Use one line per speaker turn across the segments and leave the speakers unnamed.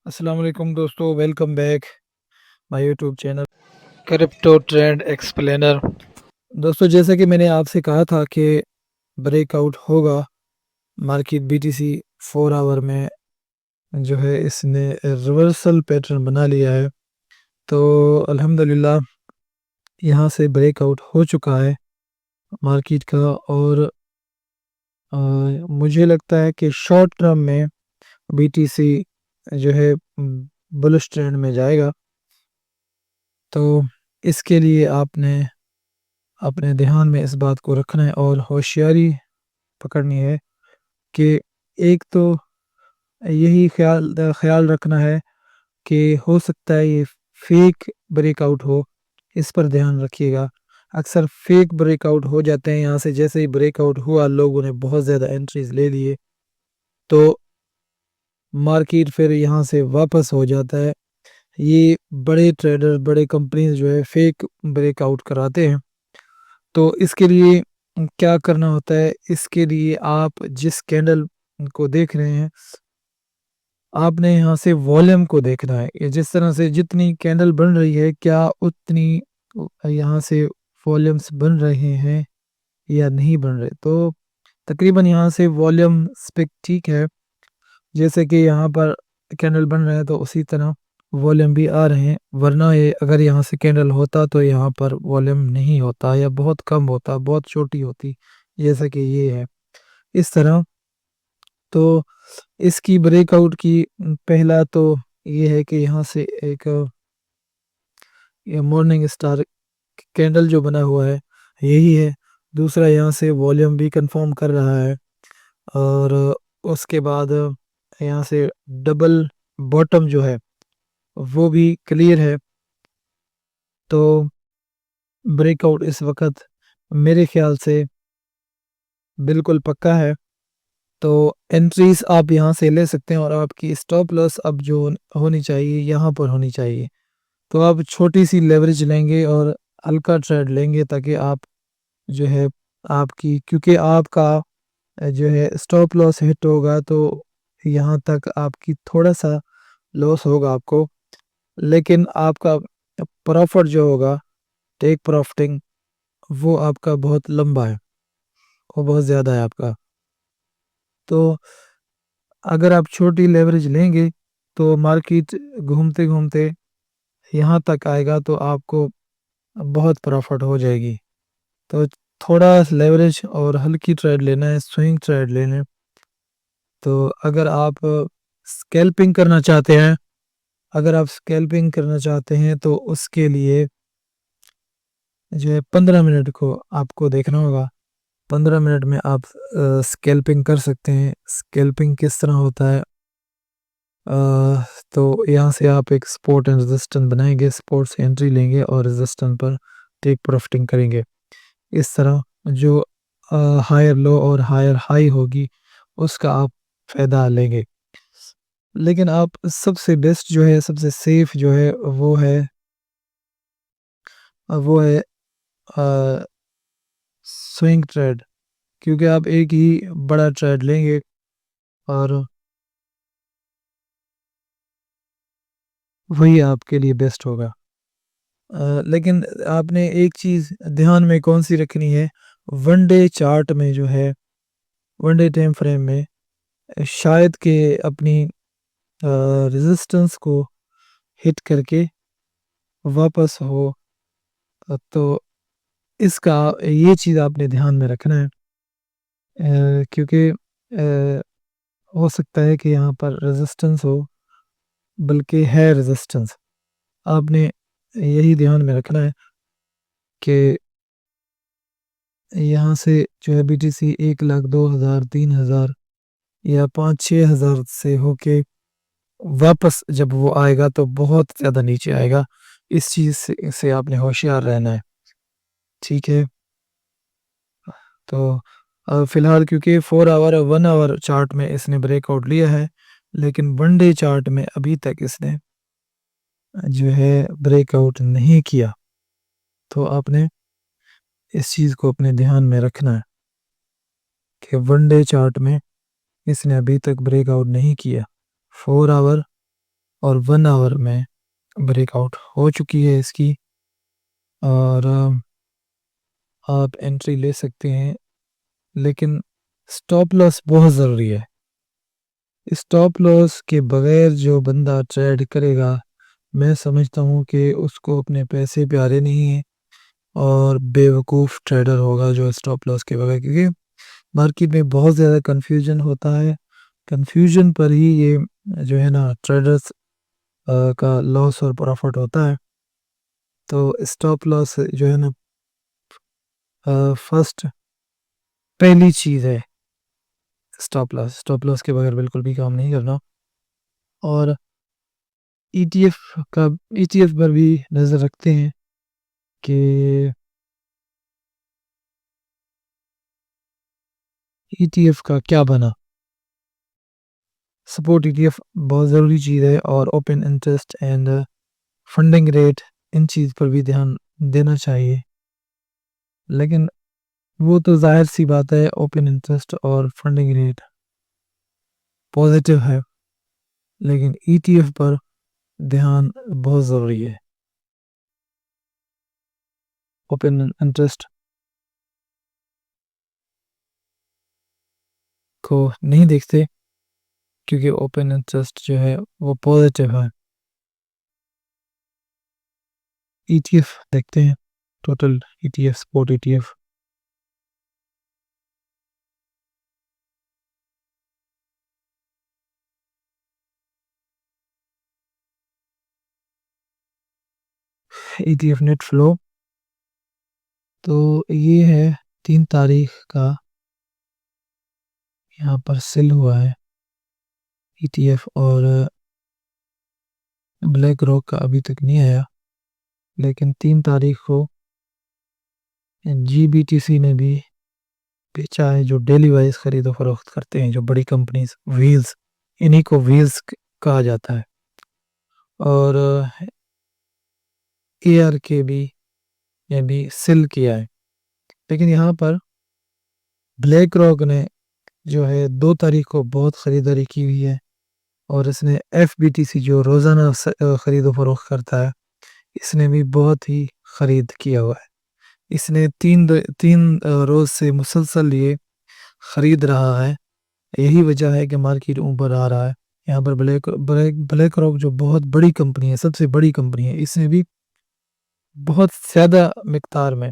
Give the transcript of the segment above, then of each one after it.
السلام علیکم دوستو، welcome back my YouTube channel crypto trend explainer. دوستو، جیسا کہ میں نے آپ سے کہا تھا کہ بریک آؤٹ ہوگا مارکیٹ بی ٹی سی 4 آور میں، جو ہے اس نے ریورسل پیٹرن بنا لیا ہے۔ تو الحمدللہ یہاں سے بریک آؤٹ ہو چکا ہے مارکیٹ کا، اور مجھے لگتا ہے کہ شارٹ ٹرم میں بی ٹی سی جو ہے بلش ٹرینڈ میں جائے گا۔ تو اس کے لیے آپ نے اپنے دھیان میں اس بات کو رکھنا ہے اور ہوشیاری پکڑنی ہے کہ ایک تو یہی خیال رکھنا ہے کہ ہو سکتا ہے یہ فیک بریک آؤٹ ہو، اس پر دھیان رکھیے گا۔ اکثر فیک بریک آؤٹ ہو جاتے ہیں، یہاں سے جیسے ہی بریک آؤٹ ہوا لوگوں نے بہت زیادہ انٹریز لے لیے، تو مارکیٹ پھر یہاں سے واپس ہو جاتا ہے۔ یہ بڑے ٹریڈر، بڑے کمپنیز جو ہے فیک بریک آؤٹ کراتے ہیں۔ تو اس کے لیے کیا کرنا ہوتا ہے؟ اس کے لیے آپ جس کینڈل کو دیکھ رہے ہیں، آپ نے یہاں سے والیوم کو دیکھنا ہے۔ جس طرح سے جتنی کینڈل بن رہی ہے، کیا اتنی یہاں سے والیومز بن رہے ہیں یا نہیں بن رہے۔ تو تقریباً یہاں سے والیوم سپیک ٹھیک ہے، جیسے کہ یہاں پر کینڈل بن رہے ہیں تو اسی طرح والیوم بھی آ رہے ہیں، ورنہ اگر یہاں سے کینڈل ہوتا تو یہاں پر والیوم نہیں ہوتا یا بہت کم ہوتا، بہت چھوٹی ہوتی، جیسا کہ یہ ہے اس طرح۔ تو اس کی بریک آؤٹ کی پہلا تو یہ ہے کہ یہاں سے ایک مارننگ سٹار کینڈل جو بنا ہوا ہے یہی ہے۔ دوسرا، یہاں سے والیوم بھی کنفرم کر رہا ہے، اور اس کے بعد یہاں سے ڈبل باٹم جو ہے وہ بھی کلیئر ہے۔ تو بریک آؤٹ اس وقت میرے خیال سے بالکل پکا ہے۔ تو انٹریز آپ یہاں سے لے سکتے ہیں، اور آپ کی اسٹاپ لاس اب جو ہونی چاہیے یہاں پر ہونی چاہیے۔ تو آپ چھوٹی سی لیوریج لیں گے اور ہلکا ٹریڈ لیں گے، تاکہ آپ جو ہے آپ کی، کیونکہ آپ کا جو ہے اسٹاپ لاس ہٹ ہوگا تو یہاں تک آپ کی تھوڑا سا لاس ہوگا آپ کو، لیکن آپ کا پروفٹ جو ہوگا، ٹیک پروفٹنگ، وہ آپ کا بہت لمبا ہے، وہ بہت زیادہ ہے آپ کا۔ تو اگر آپ چھوٹی لیوریج لیں گے تو مارکیٹ گھومتے گھومتے یہاں تک آئے گا تو آپ کو بہت پروفٹ ہو جائے گی۔ تو تھوڑا لیوریج اور ہلکی ٹریڈ لینا ہے، سوئنگ ٹریڈ لینا۔ تو اگر آپ اسکیلپنگ کرنا چاہتے ہیں تو اس کے لیے جو ہے 15 منٹ کو آپ کو دیکھنا ہوگا۔ 15 منٹ میں آپ اسکیلپنگ کر سکتے ہیں۔ اسکیلپنگ کس طرح ہوتا ہے؟ تو یہاں سے آپ ایک سپورٹ اینڈ ریزسٹنس بنائیں گے، سپورٹ سے انٹری لیں گے اور ریزسٹنس پر ٹیک پروفٹنگ کریں گے۔ اس طرح جو ہائر لو اور ہائر ہائی ہوگی اس کا آپ فائدہ لیں گے۔ لیکن آپ سب سے بیسٹ جو ہے، سب سے سیف جو ہے وہ ہے سوئنگ ٹریڈ، کیونکہ آپ ایک ہی بڑا ٹریڈ لیں گے اور وہی آپ کے لیے بیسٹ ہوگا۔ لیکن آپ نے ایک چیز دھیان میں کون سی رکھنی ہے؟ ون ڈے چارٹ میں جو ہے، ون ڈے ٹائم فریم میں شاید کہ اپنی ریزسٹنس کو ہٹ کر کے واپس ہو، تو اس کا یہ چیز آپ نے دھیان میں رکھنا ہے، کیونکہ ہو سکتا ہے کہ یہاں پر ریزسٹنس ہو، بلکہ ہے ریزسٹنس۔ آپ نے یہی دھیان میں رکھنا ہے کہ یہاں سے جو ہے بی ٹی سی 1,00,000 2,000 3,000 یا 5,000 6,000 سے ہو کے واپس جب وہ آئے گا تو بہت زیادہ نیچے آئے گا۔ اس چیز سے آپ نے ہوشیار رہنا ہے، ٹھیک ہے؟ تو فی الحال کیونکہ 4 آور 1 آور چارٹ میں اس نے بریک آؤٹ لیا ہے، لیکن ون ڈے چارٹ میں ابھی تک اس نے جو ہے بریک آؤٹ نہیں کیا۔ تو آپ نے اس چیز کو اپنے دھیان میں رکھنا ہے کہ ون ڈے چارٹ میں اس نے ابھی تک بریک آؤٹ نہیں کیا۔ 4 آور اور 1 آور میں بریک آؤٹ ہو چکی ہے اس کی، اور آپ انٹری لے سکتے ہیں، لیکن اسٹاپ لاس بہت ضروری ہے۔ اسٹاپ لاس کے بغیر جو بندہ ٹریڈ کرے گا، میں سمجھتا ہوں کہ اس کو اپنے پیسے پیارے نہیں ہیں، اور بے وقوف ٹریڈر ہوگا جو اسٹاپ لاس کے بغیر، کیونکہ مارکیٹ میں بہت زیادہ کنفیوژن ہوتا ہے، کنفیوژن پر ہی یہ جو ہے نا ٹریڈرز کا لاس اور پروفٹ ہوتا ہے۔ تو اسٹاپ لاس جو ہے نا فرسٹ پہلی چیز ہے، اسٹاپ لاس کے بغیر بالکل بھی کام نہیں کرنا۔ اور ای ٹی ایف پر بھی نظر رکھتے ہیں کہ ای ٹی ایف کا کیا بنا۔ سپورٹ ای ٹی ایف بہت ضروری چیز ہے، اور open interest and funding rate, ان چیز پر بھی دھیان دینا چاہیے، لیکن وہ تو ظاہر سی بات ہے، اوپن انٹرسٹ اور فنڈنگ ریٹ پازیٹیو ہے، لیکن ای ٹی ایف پر دھیان بہت ضروری ہے۔ اوپن انٹرسٹ کو نہیں دیکھتے کیونکہ اوپن انٹرسٹ جو ہے وہ پازیٹیو ہے۔ ای ٹی ایف دیکھتے ہیں، total E T F, support E T F. E T F net flow تو یہ ہے 3 تاریخ کا، یہاں پر سیل ہوا ہے ای ٹی ایف، اور بلیک راک کا ابھی تک نہیں آیا، لیکن 3 تاریخ کو جی بی ٹی سی نے بھی بیچا ہے، جو ڈیلی وائز خرید و فروخت کرتے ہیں جو بڑی کمپنیز، ویلز، انہی کو ویلز کہا جاتا ہے۔ اور اے آر کے بھی یہ بھی سیل کیا ہے، لیکن یہاں پر بلیک راک نے جو ہے 2 تاریخ کو بہت خریداری کی ہوئی ہے، اور اس نے ایف بی ٹی سی جو روزانہ خرید و فروخت کرتا ہے، اس نے بھی بہت ہی خرید کیا ہوا ہے۔ اس نے 3 روز سے مسلسل یہ خرید رہا ہے، یہی وجہ ہے کہ مارکیٹ اوپر آ رہا ہے۔ یہاں پر بلیک راک جو بہت بڑی کمپنی ہے، سب سے بڑی کمپنی ہے، اس نے بھی بہت زیادہ مقدار میں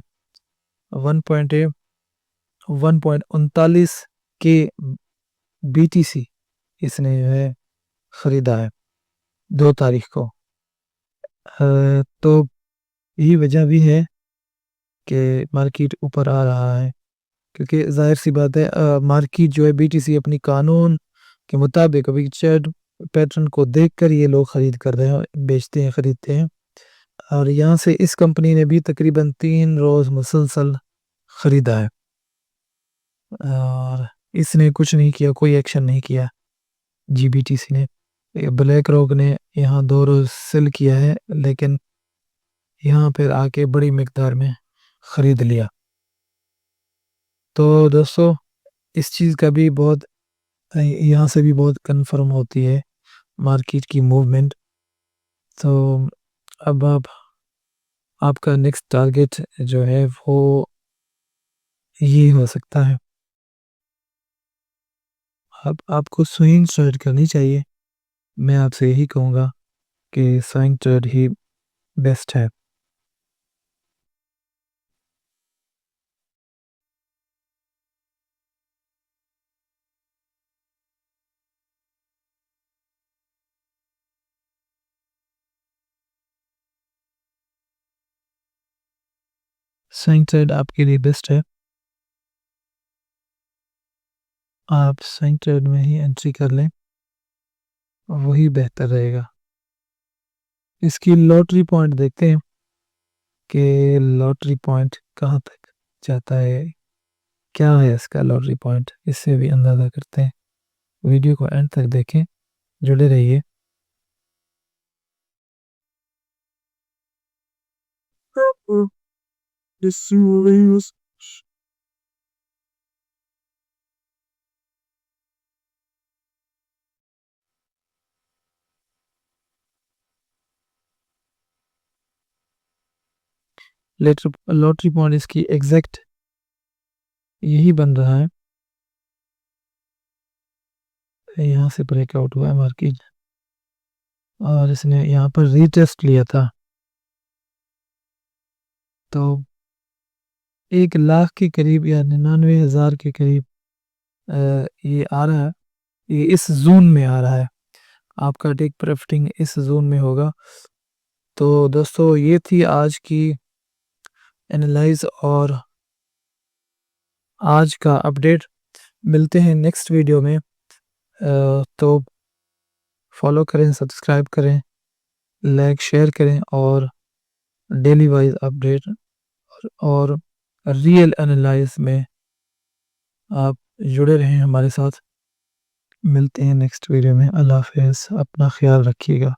1.39 کے بی ٹی سی اس نے جو ہے خریدا ہے 2 تاریخ کو۔ تو یہی وجہ بھی ہے کہ مارکیٹ اوپر آ رہا ہے، کیونکہ ظاہر سی بات ہے، مارکیٹ جو ہے بی ٹی سی اپنی قانون کے مطابق ابھی چیٹ پیٹرن کو دیکھ کر یہ لوگ خرید کر رہے ہیں، بیچتے ہیں، خریدتے ہیں، اور یہاں سے اس کمپنی نے بھی تقریباً 3 روز مسلسل خریدا ہے، اور اس نے کچھ نہیں کیا، کوئی ایکشن نہیں کیا جی بی ٹی سی نے۔ بلیک راک نے یہاں 2 روز سیل کیا ہے، لیکن یہاں پھر آ کے بڑی مقدار میں خرید لیا۔ تو دوستو، اس چیز کا بھی بہت یہاں سے بھی بہت کنفرم ہوتی ہے مارکیٹ کی موومنٹ۔ تو اب آپ کا نیکسٹ ٹارگیٹ جو ہے وہ یہ ہو سکتا ہے، آپ کو سوئنگ ٹریڈ کرنی چاہیے۔ میں آپ سے یہی کہوں گا کہ سوئنگ ٹریڈ ہی بیسٹ ہے۔ سوئنگ ٹریڈ آپ کے لیے بیسٹ ہے، آپ سوئنگ ٹریڈ میں ہی انٹری کر لیں، وہی بہتر رہے گا۔ اس کی لاٹری پوائنٹ دیکھتے ہیں کہ لاٹری پوائنٹ کہاں تک جاتا ہے، کیا ہے اس کا لاٹری پوائنٹ، اس سے بھی اندازہ کرتے ہیں۔ ویڈیو کو اینڈ تک دیکھیں، جڑے رہیے۔ لوٹری پوائنٹ اس کی ایگزیکٹ یہی بن رہا ہے. یہاں سے بریک آؤٹ ہوا ہے مارکیٹ اور اس نے یہاں پر ری ٹیسٹ لیا تھا. تو 1,00,000 کے قریب یا 99,000 کے قریب یہ آ رہا ہے. یہ اس زون میں آ رہا ہے. آپ کا ٹیک پروفٹنگ اس زون میں ہوگا. تو دوستو یہ تھی آج کی اینالائز اور آج کا اپڈیٹ. ملتے ہیں نیکسٹ ویڈیو میں. تو فالو کریں، سبسکرائب کریں، لائک شیئر کریں اور ڈیلی وائز اپڈیٹ اور ریئل اینالائز میں آپ جڑے رہیں ہمارے ساتھ. ملتے ہیں نیکسٹ ویڈیو میں. اللہ حافظ. اپنا خیال رکھیے گا.